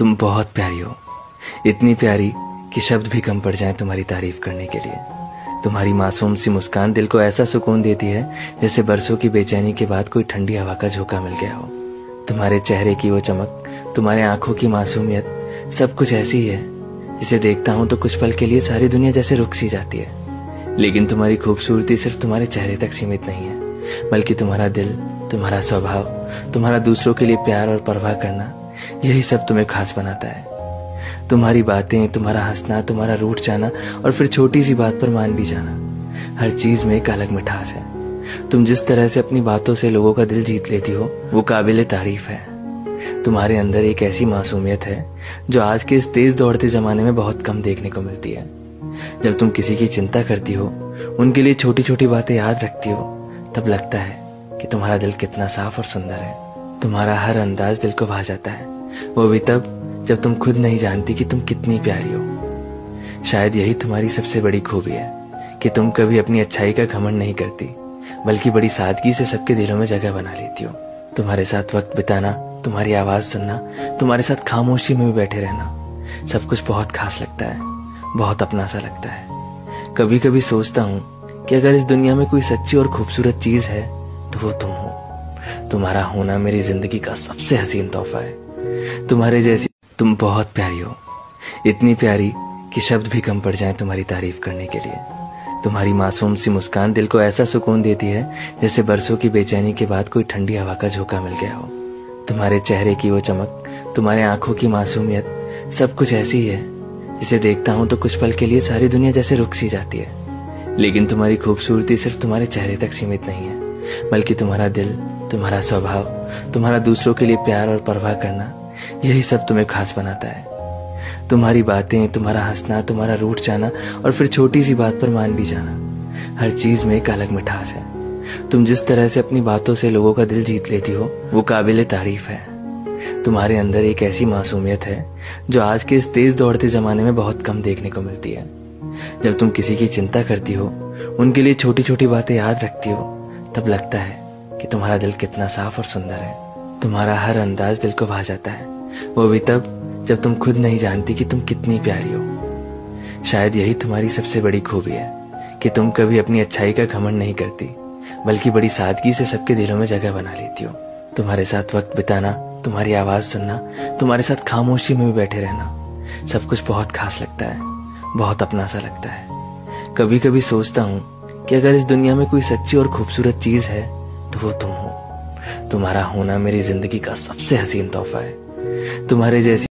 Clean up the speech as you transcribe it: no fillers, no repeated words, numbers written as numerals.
तुम बहुत प्यारी हो, इतनी प्यारी कि शब्द भी कम पड़ जाएं तुम्हारी तारीफ करने के लिए। तुम्हारी मासूम सी मुस्कान दिल को ऐसा सुकून देती है जैसे बरसों की बेचैनी के बाद कोई ठंडी हवा का झोंका मिल गया हो। तुम्हारे चेहरे की वो चमक, तुम्हारे आंखों की मासूमियत, सब कुछ ऐसी ही है जिसे देखता हूं तो कुछ पल के लिए सारी दुनिया जैसे रुक सी जाती है। लेकिन तुम्हारी खूबसूरती सिर्फ तुम्हारे चेहरे तक सीमित नहीं है, बल्कि तुम्हारा दिल, तुम्हारा स्वभाव, तुम्हारा दूसरों के लिए प्यार और परवाह करना, यही सब तुम्हें खास बनाता है। तुम्हारी बातें, तुम्हारा हंसना, तुम्हारा रूठ जाना और फिर छोटी सी बात पर मान भी जाना, हर चीज में एक अलग मिठास है। तुम जिस तरह से अपनी बातों से लोगों का दिल जीत लेती हो, वो काबिले तारीफ है। तुम्हारे अंदर एक ऐसी मासूमियत है जो आज के इस तेज दौड़ते जमाने में बहुत कम देखने को मिलती है। जब तुम किसी की चिंता करती हो, उनके लिए छोटी छोटी बातें याद रखती हो, तब लगता है कि तुम्हारा दिल कितना साफ और सुंदर है। तुम्हारा हर अंदाज दिल को भा जाता है, वो भी तब जब तुम खुद नहीं जानती कि तुम कितनी प्यारी हो। शायद यही तुम्हारी सबसे बड़ी खूबी है कि तुम कभी अपनी अच्छाई का घमंड नहीं करती, बल्कि बड़ी सादगी से सबके दिलों में जगह बना लेती हो। तुम्हारे साथ वक्त बिताना, तुम्हारी आवाज सुनना, तुम्हारे साथ खामोशी में भी बैठे रहना, सब कुछ बहुत खास लगता है, बहुत अपना सा लगता है। कभी कभी सोचता हूँ कि अगर इस दुनिया में कोई सच्ची और खूबसूरत चीज है तो वो तुम हो। तुम्हारा होना मेरी जिंदगी का सबसे हसीन तोहफा है। तुम्हारे जैसी तुम बहुत प्यारी हो, इतनी प्यारी कि शब्द भी कम पड़ जाएं तुम्हारी तारीफ करने के लिए। तुम्हारी मासूम सी मुस्कान दिल को ऐसा सुकून देती है जैसे बरसों की बेचैनी के बाद कोई ठंडी हवा का झोंका मिल गया हो। तुम्हारे चेहरे की वो चमक, तुम्हारे आंखों की मासूमियत, सब कुछ ऐसी ही है जिसे देखता हूं तो कुछ पल के लिए सारी दुनिया जैसे रुक सी जाती है। लेकिन तुम्हारी खूबसूरती सिर्फ तुम्हारे चेहरे तक सीमित नहीं है, बल्कि तुम्हारा दिल, तुम्हारा स्वभाव, तुम्हारा दूसरों के लिए प्यार और परवाह करना, यही सब तुम्हें खास बनाता है। तुम्हारी बातें, तुम्हारा हंसना, तुम्हारा रूठ जाना और फिर छोटी सी बात पर मान भी जाना, हर चीज में एक अलग मिठास है। तुम जिस तरह से अपनी बातों से लोगों का दिल जीत लेती हो, वो काबिले तारीफ है। तुम्हारे अंदर एक ऐसी मासूमियत है जो आज के इस तेज दौड़ते जमाने में बहुत कम देखने को मिलती है। जब तुम किसी की चिंता करती हो, उनके लिए छोटी छोटी बातें याद रखती हो, तब लगता है कि तुम्हारा दिल कितना साफ और सुंदर है। तुम्हारा हर अंदाज दिल को भा जाता है, वो भी तब जब तुम खुद नहीं जानती कि तुम कितनी प्यारी हो। शायद यही तुम्हारी सबसे बड़ी खूबी है कि तुम कभी अपनी अच्छाई का घमंड नहीं करती, बल्कि बड़ी सादगी से सबके दिलों में जगह बना लेती हो। तुम्हारे साथ वक्त बिताना, तुम्हारी आवाज सुनना, तुम्हारे साथ खामोशी में भी बैठे रहना, सब कुछ बहुत खास लगता है, बहुत अपना सा लगता है। कभी कभी सोचता हूँ कि अगर इस दुनिया में कोई सच्ची और खूबसूरत चीज है तो वो तुम हो। तुम्हारा होना मेरी जिंदगी का सबसे हसीन तोहफा है। तुम्हारे जैसी